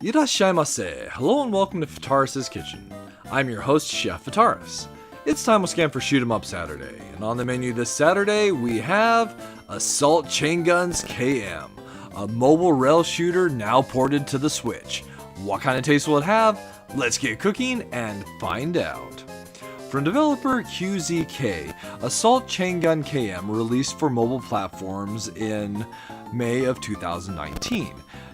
Irashaimase. Hello and welcome to Fitaurus Kitchen. I'm your host, Chef Fitaurus. It's time to scan for Shoot 'em Up Saturday, and on the menu this Saturday we have Assault ChaingunS KM, a mobile rail shooter now ported to the Switch. What kind of taste will it have? Let's get cooking and find out. From developer QZK, Assault ChaingunS KM released for mobile platforms in May of 2019.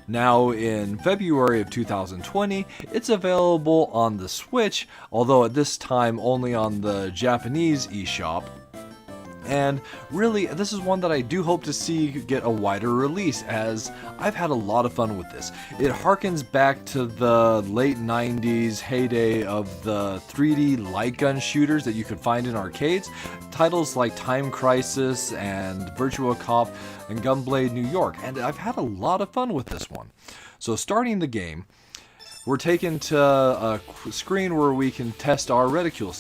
Now in February of 2020, it's available on the Switch, although at this time only on the Japanese eShop. And really, this is one that I do hope to see get a wider release, as I've had a lot of fun with this. It harkens back to the late 90s heyday of the 3D light gun shooters that you could find in arcades. Titles like Time Crisis and Virtua Cop and Gunblade New York, and I've had a lot of fun with this one. So starting the game, we're taken to a screen where we can test our reticule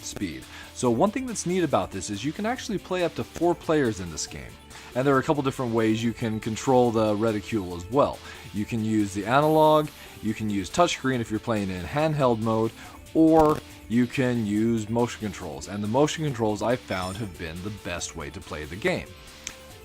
speed. So one thing that's neat about this is you can actually play up to 4 players in this game. And there are a couple different ways you can control the reticule as well. You can use the analog, you can use touchscreen if you're playing in handheld mode, or you can use motion controls. And the motion controls I've found have been the best way to play the game.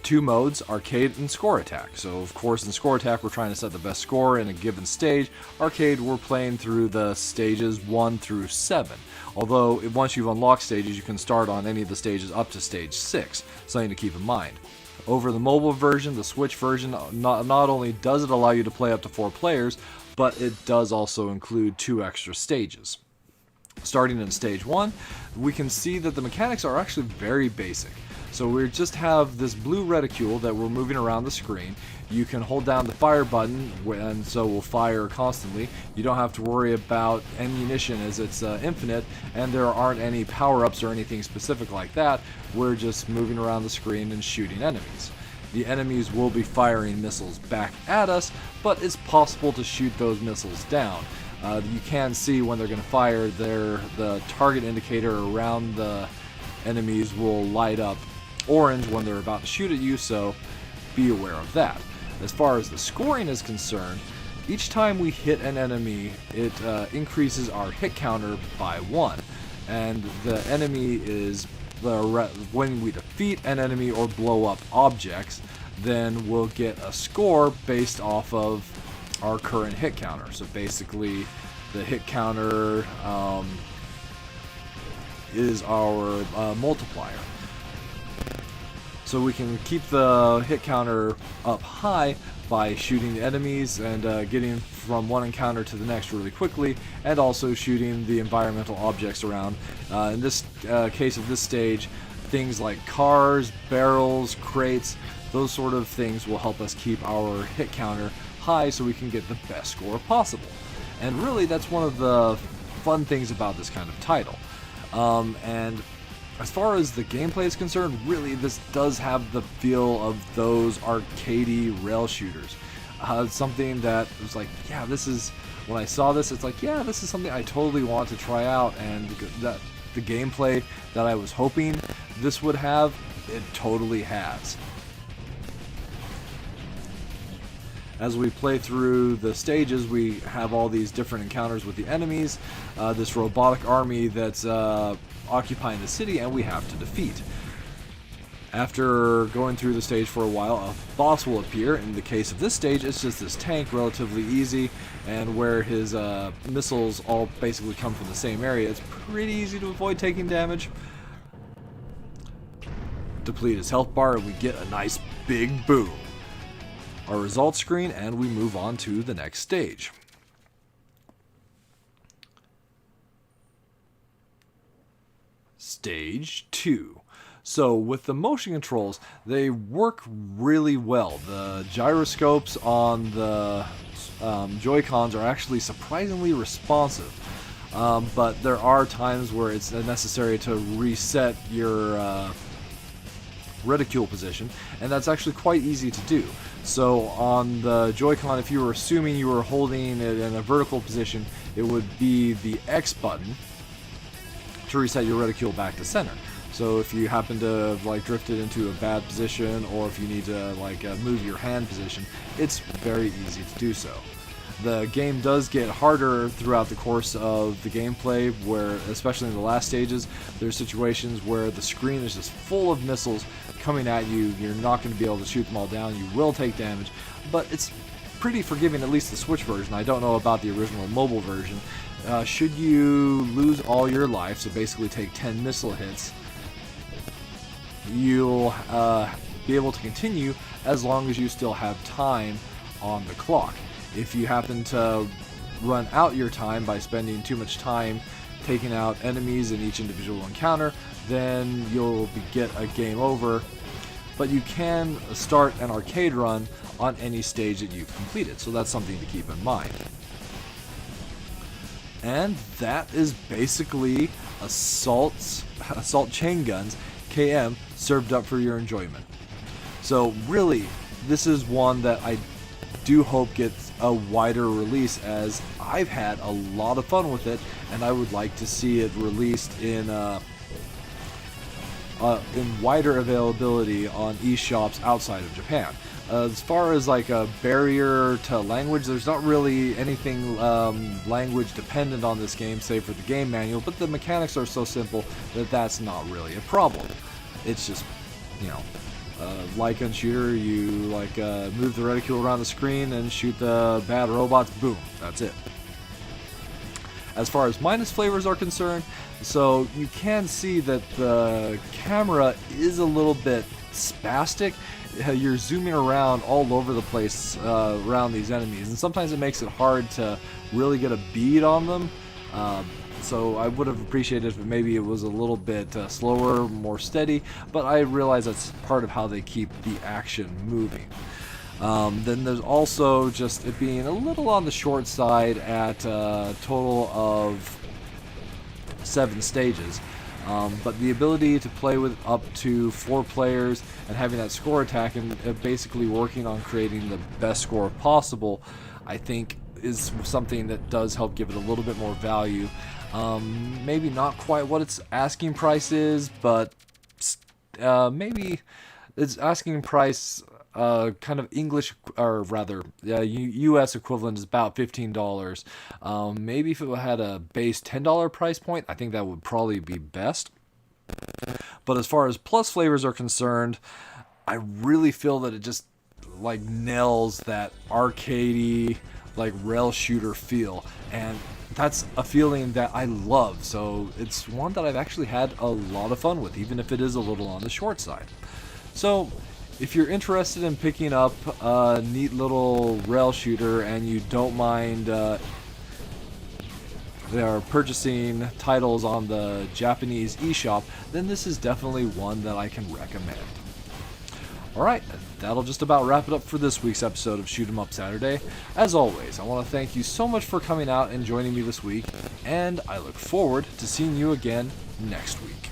2 modes, arcade and score attack. So of course in score attack we're trying to set the best score in a given stage. Arcade we're playing through the stages 1 through 7. Although once you've unlocked stages you can start on any of the stages up to stage 6. Something to keep in mind. Over the mobile version, the Switch version, not only does it allow you to play up to 4 players, but it does also include 2 extra stages. Starting in stage 1, we can see that the mechanics are actually very basic. So we just have this blue reticule that we're moving around the screen. You can hold down the fire button, and so we'll fire constantly. You don't have to worry about ammunition as it's infinite, and there aren't any power-ups or anything specific like that. We're just moving around the screen and shooting enemies. The enemies will be firing missiles back at us, but it's possible to shoot those missiles down. You can see when they're going to fire, the target indicator around the enemies will light up orange when they're about to shoot at you, so be aware of that. As far as the scoring is concerned, each time we hit an enemy, it increases our hit counter by 1. And the enemy is, when we defeat an enemy or blow up objects, then we'll get a score based off of our current hit counter. So basically, the hit counter is our multiplier. So we can keep the hit counter up high by shooting the enemies and getting from one encounter to the next really quickly, and also shooting the environmental objects around. In this case of this stage, things like cars, barrels, crates, those sort of things will help us keep our hit counter high so we can get the best score possible. And really that's one of the fun things about this kind of title. And as far as the gameplay is concerned, really this does have the feel of those arcadey rail shooters. Something that was like, yeah, this is, when I saw this, it's like, yeah, this is something I totally want to try out, and that the gameplay that I was hoping this would have, it totally has. As we play through the stages, we have all these different encounters with the enemies, this robotic army that's occupying the city, and we have to defeat. After going through the stage for a while, a boss will appear. In the case of this stage, it's just this tank, relatively easy, and where his missiles all basically come from the same area, it's pretty easy to avoid taking damage. Deplete his health bar, and we get a nice big boom. Our results screen, and we move on to the next stage. Stage 2. So with the motion controls, they work really well. The gyroscopes on the Joy-Cons are actually surprisingly responsive. But there are times where it's necessary to reset your reticule position, and that's actually quite easy to do. So on the Joy-Con, if you were assuming you were holding it in a vertical position, it would be the X button to reset your reticule back to center. So if you happen to like drift it into a bad position, or if you need to like move your hand position, it's very easy to do so. The game does get harder throughout the course of the gameplay, where, especially in the last stages, there's situations where the screen is just full of missiles coming at you. You're not going to be able to shoot them all down. You will take damage, but it's pretty forgiving, at least the Switch version. I don't know about the original mobile version. Should you lose all your life, so basically take 10 missile hits, you'll be able to continue as long as you still have time on the clock. If you happen to run out your time by spending too much time taking out enemies in each individual encounter, then you'll get a game over. But you can start an arcade run on any stage that you've completed, so that's something to keep in mind. And that is basically Assault Chaingun's KM served up for your enjoyment. So really, this is one that I do hope gets a wider release, as I've had a lot of fun with it, and I would like to see it released in wider availability on eShops outside of Japan. As far as like a barrier to language, there's not really anything language dependent on this game, save for the game manual, but the mechanics are so simple that that's not really a problem. It's just, you know, like gun shooter, you like move the reticule around the screen and shoot the bad robots, boom, that's it. As far as minus flavors are concerned, so you can see that the camera is a little bit spastic. You're zooming around all over the place around these enemies, and sometimes it makes it hard to really get a bead on them. So I would have appreciated if maybe it was a little bit slower, more steady, but I realize that's part of how they keep the action moving. Then there's also just it being a little on the short side at a total of 7 stages. But the ability to play with up to 4 players and having that score attack and basically working on creating the best score possible, I think is something that does help give it a little bit more value. Maybe not quite what its asking price is, but maybe its asking price kind of English, or rather US equivalent is about $15. Maybe if it had a base $10 price point, I think that would probably be best. But as far as plus flavors are concerned, I really feel that it just like nails that arcadey, like rail shooter feel, and that's a feeling that I love. So it's one that I've actually had a lot of fun with, even if it is a little on the short side. So if you're interested in picking up a neat little rail shooter and you don't mind they are purchasing titles on the Japanese eShop, then this is definitely one that I can recommend. Alright, that'll just about wrap it up for this week's episode of Shoot 'em Up Saturday. As always, I want to thank you so much for coming out and joining me this week, and I look forward to seeing you again next week.